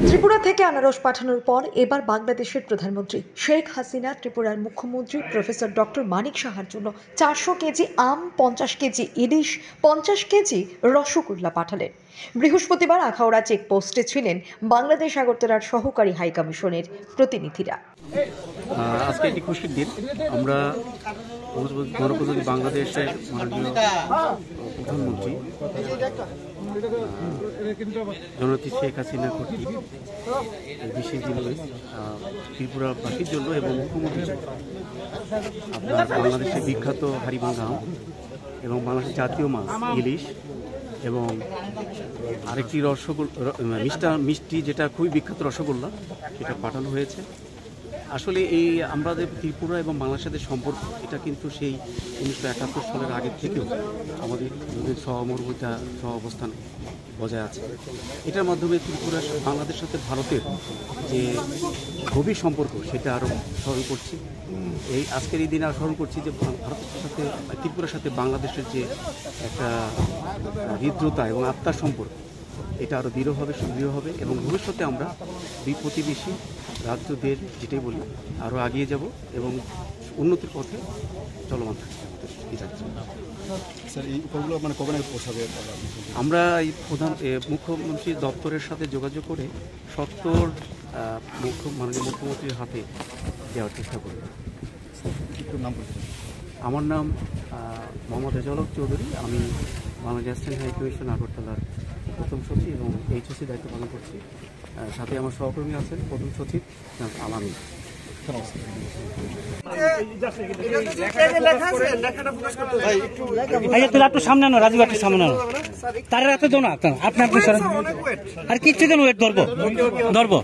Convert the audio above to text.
ত্রিপুরা থেকে আনারস পাঠানোর পর এবার বাংলাদেশের প্রধানমন্ত্রী শেখ হাসিনা ত্রিপুরার মুখ্যমন্ত্রী প্রফেসর ডক্টর মানিক সাহার জন্য 400 কেজি আম, 50 কেজি ইলিশ, 50 কেজি রসগোল্লা পাঠালেন। বৃহস্পতিবার আখাউড়া চেকপোস্টে ছিলেন বাংলাদেশ আগরতলার সহকারী হাইকমিশনের প্রতিনিধিরা। আজকে একটি খুশির দিন। আমরা গণপ্রজাতন্ত্রী বাংলাদেশের মাননীয় প্রধানমন্ত্রী জননেত্রী শেখ হাসিনা কর্তৃক বিশেষ দিন ত্রিপুরাবাসীর জন্য এবং মুখ্যমন্ত্রীর জন্য আপনার বাংলাদেশের বিখ্যাত হাড়িভাঙ্গা আম এবং বাংলাদেশের জাতীয় মাছ ইলিশ এবং আরেকটি মিষ্টি যেটা খুবই বিখ্যাত রসগোল্লা সেটা পাঠানো হয়েছে। আসলে এই আমাদের ত্রিপুরা এবং বাংলাদেশের সম্পর্ক এটা কিন্তু সেই 1971 সালের আগের থেকেও আমাদের সহমর্মিতা সহ অবস্থান বজায় আছে। এটার মাধ্যমে ত্রিপুরা বাংলাদেশের সাথে ভারতের যে গভীর সম্পর্ক সেটা আরও স্মরণ করছি। এই আজকের এই দিনে আরও স্মরণ করছি যে ভারতের সাথে ত্রিপুরার সাথে বাংলাদেশের যে একটা হৃদ্রতা এবং আত্মার সম্পর্ক এটা আরও দৃঢ় হবে এবং ভবিষ্যতে আমরা দুই প্রতিবেশী রাজ্যদের যেটাই বলি আরও এগিয়ে যাব এবং উন্নতির পথে চলমান থাকবে আমরা এই মুখ্যমন্ত্রীর দপ্তরের সাথে যোগাযোগ করে মাননীয় মুখ্যমন্ত্রীর হাতে দেওয়ার চেষ্টা করি। আমার নাম মোহাম্মদ রেজাউল হক চৌধুরী। আমি বাংলাদেশ হাইকমিশন আগরতলার প্রথম সচিব এবং এইচওসি দায়িত্ব পালন করছি। সাথে আমার সহকর্মী আছেন প্রথম সচিব আলামী। একটু সামনে আনো, রাজীব একটু সামনে আনো, তার রাতে দো না আপনি আর কিচ্ছু ওয়েট ধরবো